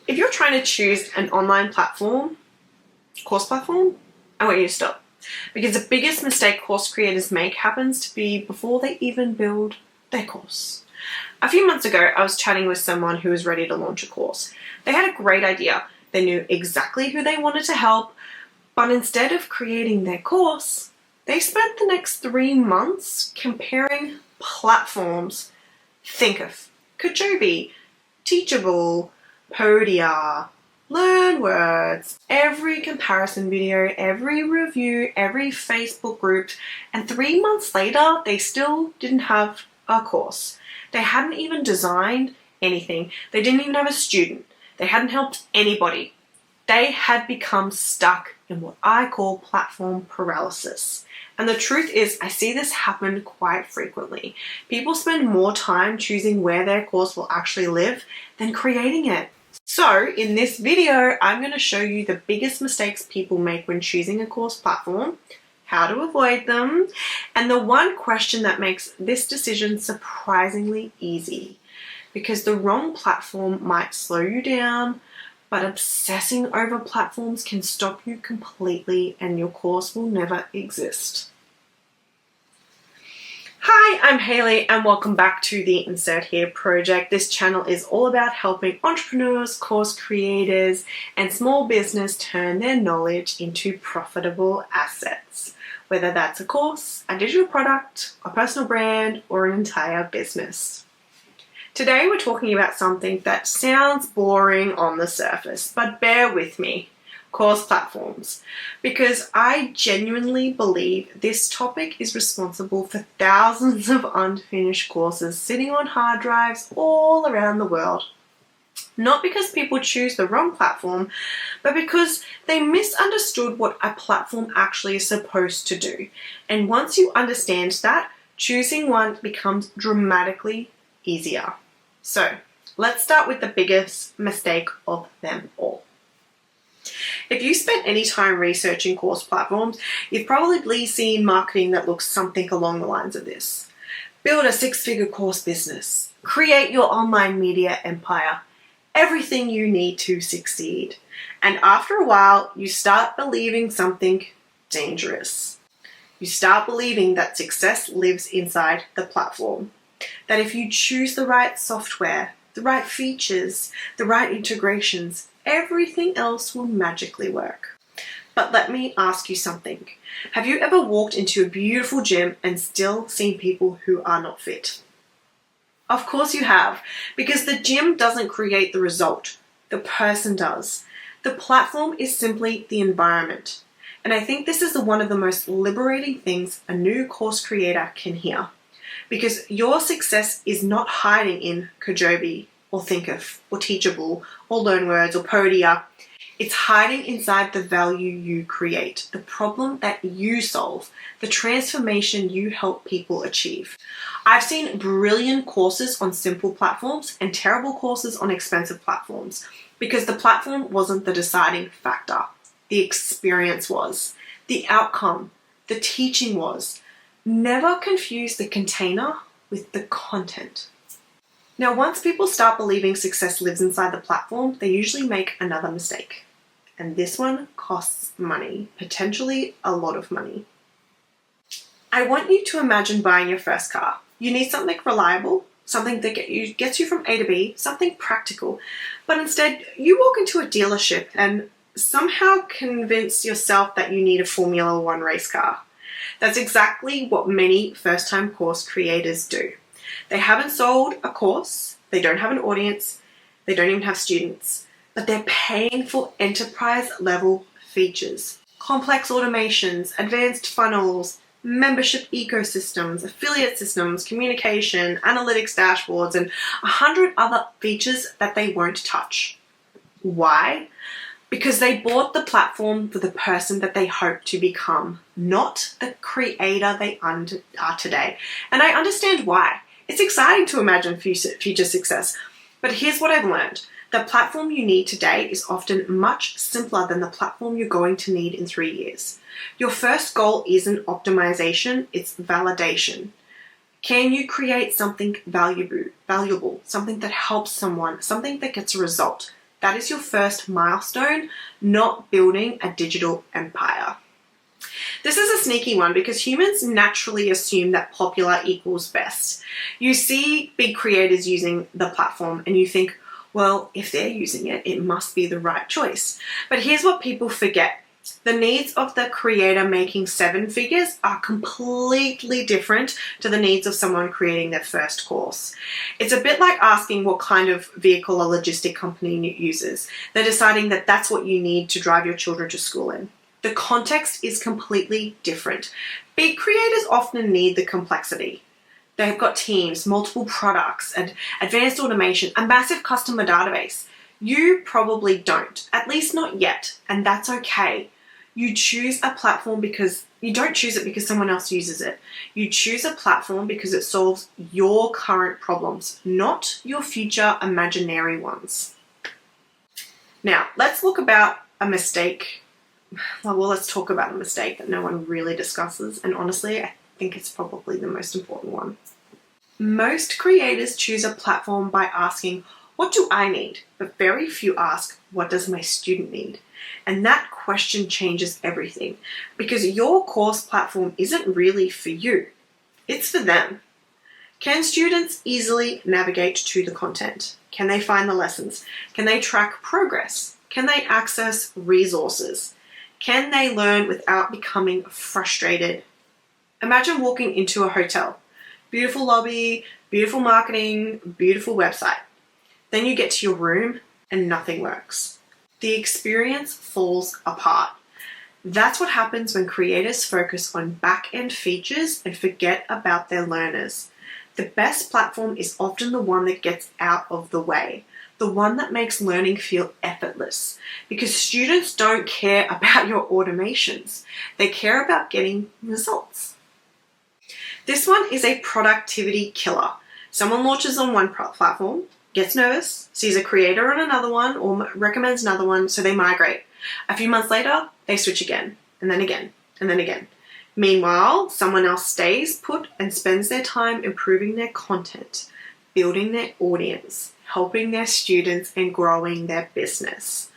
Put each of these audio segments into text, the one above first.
If you're trying to choose an online platform, course platform, I want you to stop. Because the biggest mistake course creators make happens to be before they even build their course. A few months ago, I was chatting with someone who was ready to launch a course. They had a great idea. They knew exactly who they wanted to help, but instead of creating their course, they spent the next 3 months comparing platforms. Think of Kajabi, Teachable, Podia, LearnWords, every comparison video, every review, every Facebook group, and 3 months later, they still didn't have a course. They hadn't even designed anything. They didn't even have a student. They hadn't helped anybody. They had become stuck in what I call platform paralysis. And the truth is, I see this happen quite frequently. People spend more time choosing where their course will actually live than creating it. So in this video, I'm going to show you the biggest mistakes people make when choosing a course platform, how to avoid them, and the one question that makes this decision surprisingly easy. Because the wrong platform might slow you down, but obsessing over platforms can stop you completely and your course will never exist. Hi, I'm Hayley and welcome back to the Insert Here project. This channel is all about helping entrepreneurs, course creators, and small business turn their knowledge into profitable assets. Whether that's a course, a digital product, a personal brand, or an entire business. Today we're talking about something that sounds boring on the surface, but bear with me. Course platforms, because I genuinely believe this topic is responsible for thousands of unfinished courses sitting on hard drives all around the world. Not because people choose the wrong platform, but because they misunderstood what a platform actually is supposed to do. And once you understand that, choosing one becomes dramatically easier. So let's start with the biggest mistake of them all. If you spent any time researching course platforms, you've probably seen marketing that looks something along the lines of this. Build a 6-figure course business. Create your online media empire. Everything you need to succeed. And after a while, you start believing something dangerous. You start believing that success lives inside the platform. That if you choose the right software, the right features, the right integrations, everything else will magically work. But let me ask you something. Have you ever walked into a beautiful gym and still seen people who are not fit? Of course you have, because the gym doesn't create the result. The person does. The platform is simply the environment. And I think this is one of the most liberating things a new course creator can hear. Because your success is not hiding in Kajabi, or Thinkific, or Teachable, or LearnWords, or Podia. It's hiding inside the value you create, the problem that you solve, the transformation you help people achieve. I've seen brilliant courses on simple platforms and terrible courses on expensive platforms because the platform wasn't the deciding factor. The experience was. The outcome, the teaching was. Never confuse the container with the content. Now, once people start believing success lives inside the platform, they usually make another mistake. And this one costs money, potentially a lot of money. I want you to imagine buying your first car. You need something reliable, something that gets you from A to B, something practical. But instead, you walk into a dealership and somehow convince yourself that you need a Formula One race car. That's exactly what many first-time course creators do. They haven't sold a course, they don't have an audience, they don't even have students, but they're paying for enterprise-level features. Complex automations, advanced funnels, membership ecosystems, affiliate systems, communication, analytics dashboards, and 100 other features that they won't touch. Why? Because they bought the platform for the person that they hope to become, not the creator they are today. And I understand why. It's exciting to imagine future success, but here's what I've learned. The platform you need today is often much simpler than the platform you're going to need in 3 years. Your first goal isn't optimization, it's validation. Can you create something valuable, something that helps someone, something that gets a result? That is your first milestone, not building a digital empire. This is a sneaky one because humans naturally assume that popular equals best. You see big creators using the platform and you think, well, if they're using it, it must be the right choice. But here's what people forget. The needs of the creator making 7 figures are completely different to the needs of someone creating their first course. It's a bit like asking what kind of vehicle a logistic company uses. They're deciding that that's what you need to drive your children to school in. The context is completely different. Big creators often need the complexity. They've got teams, multiple products, and advanced automation, a massive customer database. You probably don't, at least not yet, and that's okay. You choose a platform because you don't choose it because someone else uses it. You choose a platform because it solves your current problems, not your future imaginary ones. Now, let's talk about a mistake. Well, let's talk about a mistake that no one really discusses, and honestly, I think it's probably the most important one. Most creators choose a platform by asking, what do I need? But very few ask, what does my student need? And that question changes everything because your course platform isn't really for you. It's for them. Can students easily navigate to the content? Can they find the lessons? Can they track progress? Can they access resources? Can they learn without becoming frustrated? Imagine walking into a hotel. Beautiful lobby, beautiful marketing, beautiful website. Then you get to your room and nothing works. The experience falls apart. That's what happens when creators focus on back-end features and forget about their learners. The best platform is often the one that gets out of the way, the one that makes learning feel effortless, because students don't care about your automations. They care about getting results. This one is a productivity killer. Someone launches on one platform, gets nervous, sees a creator on another one, or recommends another one, so they migrate. A few months later, they switch again, and then again, and then again. Meanwhile, someone else stays put and spends their time improving their content, building their audience, helping their students, and growing their business.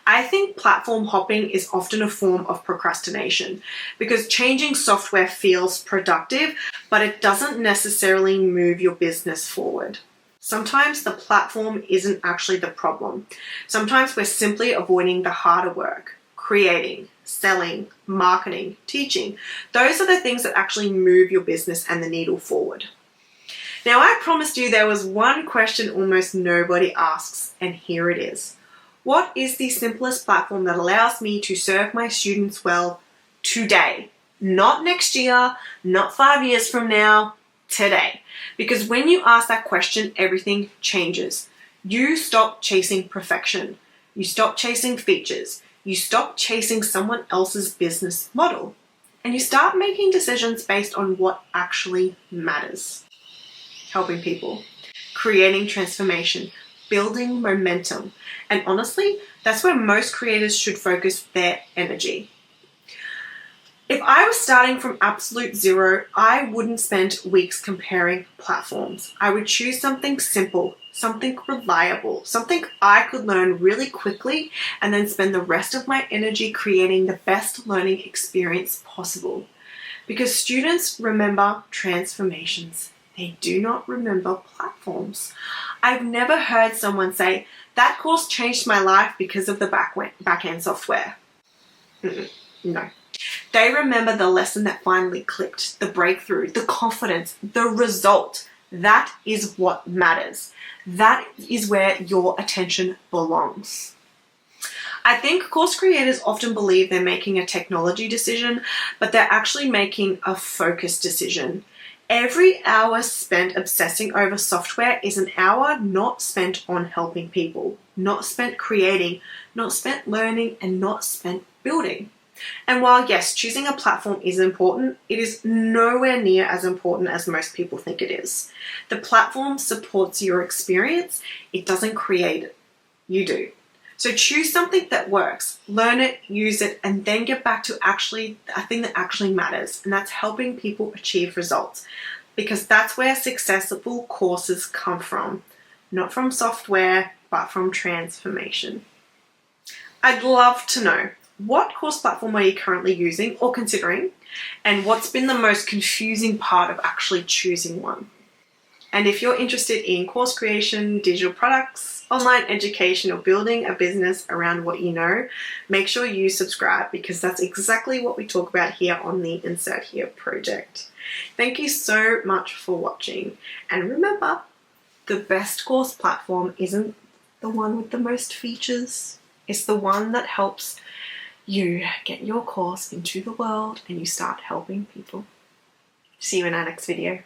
I think platform hopping is often a form of procrastination because changing software feels productive, but it doesn't necessarily move your business forward. Sometimes the platform isn't actually the problem. Sometimes we're simply avoiding the harder work, creating, selling, marketing, teaching. Those are the things that actually move your business and the needle forward. Now, I promised you there was one question almost nobody asks, and here it is. What is the simplest platform that allows me to serve my students well today? Not next year, not 5 years from now, today. Because when you ask that question, everything changes. You stop chasing perfection. You stop chasing features. You stop chasing someone else's business model. And you start making decisions based on what actually matters. Helping people, creating transformation, building momentum. And honestly, that's where most creators should focus their energy. If I was starting from absolute zero, I wouldn't spend weeks comparing platforms. I would choose something simple, something reliable, something I could learn really quickly, and then spend the rest of my energy creating the best learning experience possible. Because students remember transformations. They do not remember platforms. I've never heard someone say, that course changed my life because of the back-end software. No. They remember the lesson that finally clicked, the breakthrough, the confidence, the result. That is what matters. That is where your attention belongs. I think course creators often believe they're making a technology decision, but they're actually making a focus decision. Every hour spent obsessing over software is an hour not spent on helping people, not spent creating, not spent learning, and not spent building. And while yes, choosing a platform is important, it is nowhere near as important as most people think it is. The platform supports your experience, it doesn't create it. You do. So choose something that works, learn it, use it, and then get back to actually a thing that actually matters, and that's helping people achieve results. Because that's where successful courses come from. Not from software, but from transformation. I'd love to know, what course platform are you currently using or considering, and what's been the most confusing part of actually choosing one? And if you're interested in course creation, digital products, online education, or building a business around what you know, make sure you subscribe, because that's exactly what we talk about here on the Insert Here project. Thank you so much for watching. And remember, the best course platform isn't the one with the most features. It's the one that helps you get your course into the world and you start helping people. See you in our next video.